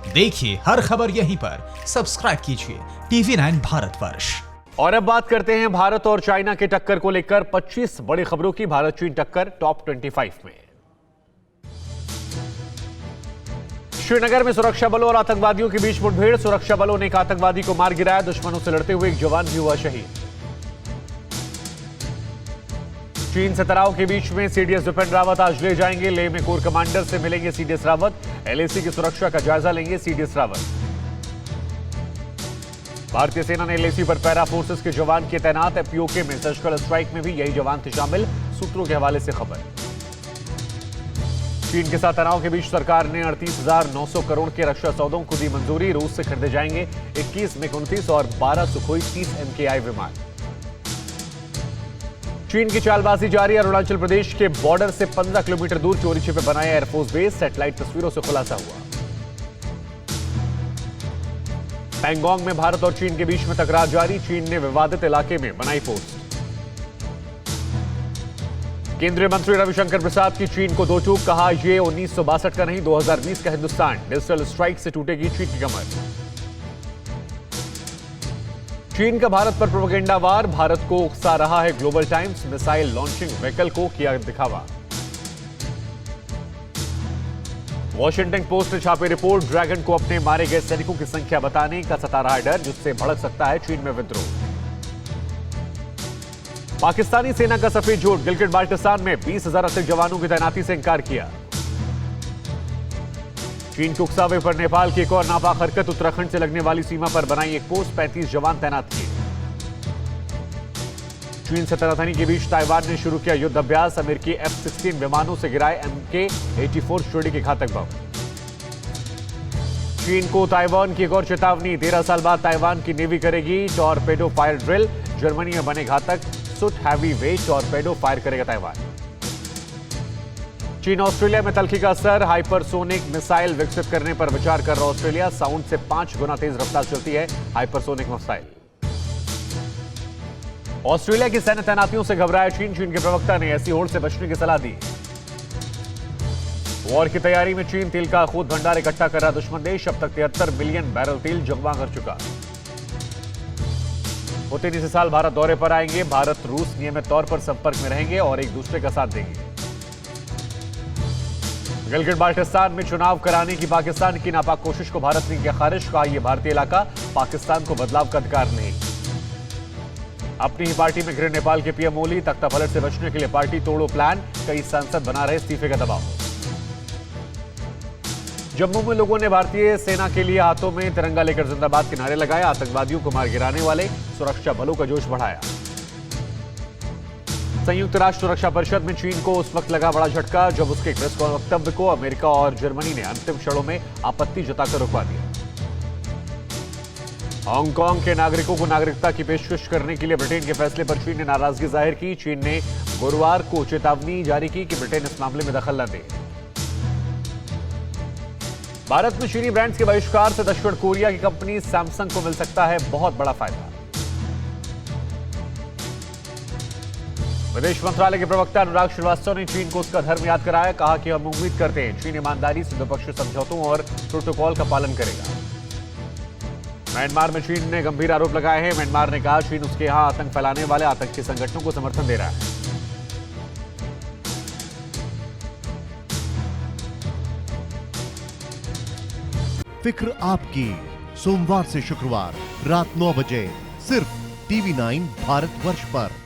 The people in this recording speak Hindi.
देखिए हर खबर यहीं पर, सब्सक्राइब कीजिए TV9 भारतवर्ष। और अब बात करते हैं भारत और चाइना के टक्कर को लेकर 25 बड़ी खबरों की। भारत चीन टक्कर टॉप 25 में। श्रीनगर में सुरक्षा बलों और आतंकवादियों के बीच मुठभेड़। सुरक्षा बलों ने एक आतंकवादी को मार गिराया। दुश्मनों से लड़ते हुए एक जवान भी हुआ शहीद। चीन से तनाव के बीच में सीडीएस बिपिन रावत आज ले जाएंगे। लेह में कोर कमांडर से मिलेंगे सीडीएस रावत। एलएसी की सुरक्षा का जायजा लेंगे सीडीएस रावत। भारतीय सेना ने एलएसी पर पैरा फोर्सेस के जवान किए तैनात। पीओके में सर्जिकल स्ट्राइक में भी यही जवान थे शामिल, सूत्रों के हवाले से खबर। चीन के साथ तनाव के बीच सरकार ने 38,900 करोड़ के रक्षा सौदों को दी मंजूरी। रूस से खरीदे जाएंगे 21 मिग-29 और 12 सुखोई 30 MKI विमान। चीन की चालबाजी जारी। अरुणाचल प्रदेश के बॉर्डर से 15 किलोमीटर दूर चोरी छिपे बनाए एयरफोर्स बेस। सैटेलाइट तस्वीरों से खुलासा हुआ। पैंगोंग में भारत और चीन के बीच में तकरार जारी। चीन ने विवादित इलाके में बनाई पोस्ट। केंद्रीय मंत्री रविशंकर प्रसाद की चीन को दो चूक, कहा यह 1962 का नहीं 2020 का हिंदुस्तान। डिजिटल स्ट्राइक से टूटेगी चीन की कमर। चीन का भारत पर प्रोपेगेंडा वार। भारत को उकसा रहा है global times. Missile launching vehicle को किया दिखावा। वॉशिंगटन पोस्ट ने छापी रिपोर्ट। ड्रैगन को अपने मारे गए सैनिकों की संख्या बताने का सता रहा है डर, जिससे भड़क सकता है चीन में विद्रोह। पाकिस्तानी सेना का सफेद झूठ। गिलगिट बाल्टिस्तान में 20,000 अधिक जवानों की तैनाती से इंकार किया। चीन के उकसावे पर नेपाल की एक और नापाक हरकत। उत्तराखंड से लगने वाली सीमा पर बनाई एक पोस्ट। 35 जवान तैनात किए। चीन से तनातनी के बीच ताइवान ने शुरू किया युद्ध अभ्यास। अमेरिकी F-16 विमानों से गिराए MK-84 श्रेणी के घातक बम। चीन को ताइवान की एक और चेतावनी। 13 साल बाद ताइवान की नेवी करेगी टॉरपेडो फायर ड्रिल। जर्मनी में बने घातक सुट हैवी वेट टॉरपेडो फायर करेगा ताइवान। चीन ऑस्ट्रेलिया में तल्खी का असर। हाइपरसोनिक मिसाइल विकसित करने पर विचार कर रहा ऑस्ट्रेलिया। साउंड से 5 गुना तेज रफ्तार चलती है हाइपरसोनिक मिसाइल। ऑस्ट्रेलिया की सैन्य तैनातियों से घबराया चीन। चीन के प्रवक्ता ने ऐसी होड़ से बचने की सलाह दी। वॉर की तैयारी में चीन तेल का खुद भंडार इकट्ठा कर रहा दुश्मन देश। अब तक 73 मिलियन बैरल तेल जमा कर चुका। पुतिन इसी साल भारत दौरे पर आएंगे। भारत रूस नियमित तौर पर संपर्क में रहेंगे और एक दूसरे का साथ देंगे। गिलगिट बाल्टिस्तान में चुनाव कराने की पाकिस्तान की नापाक कोशिश को भारत ने किया खारिज। कहा यह भारतीय इलाका, पाकिस्तान को बदलाव का अधिकार नहीं। अपनी ही पार्टी में घिरे नेपाल के पीएम ओली। तख्ता पलट से बचने के लिए पार्टी तोड़ो प्लान। कई सांसद बना रहे इस्तीफे का दबाव। जम्मू में लोगों ने भारतीय सेना के लिए हाथों में तिरंगा लेकर जिंदाबाद के नारे लगाए। आतंकवादियों को मार गिराने वाले सुरक्षा बलों का जोश बढ़ाया। संयुक्त राष्ट्र सुरक्षा परिषद में चीन को उस वक्त लगा बड़ा झटका जब उसके एक वक्तव्य को अमेरिका और जर्मनी ने अंतिम क्षणों में आपत्ति जताकर रुकवा दिया। हांगकांग के नागरिकों को नागरिकता की पेशकश करने के लिए ब्रिटेन के फैसले पर चीन ने नाराजगी जाहिर की। चीन ने गुरुवार को चेतावनी जारी की कि ब्रिटेन इस मामले में दखल न दे। भारत में चीनी ब्रांड्स के बहिष्कार से दक्षिण कोरिया की कंपनी सैमसंग को मिल सकता है बहुत बड़ा फायदा। विदेश मंत्रालय के प्रवक्ता अनुराग श्रीवास्तव ने चीन को उसका धर्म याद कराया। कहा कि हम उम्मीद करते हैं चीन ईमानदारी से द्विपक्षीय समझौतों और प्रोटोकॉल का पालन करेगा। म्यांमार में चीन ने गंभीर आरोप लगाए हैं। म्यांमार ने कहा चीन उसके यहां आतंक फैलाने वाले आतंकी संगठनों को समर्थन दे रहा है। फिक्र आपकी, सोमवार से शुक्रवार रात 9 बजे सिर्फ TV9 भारतवर्ष पर।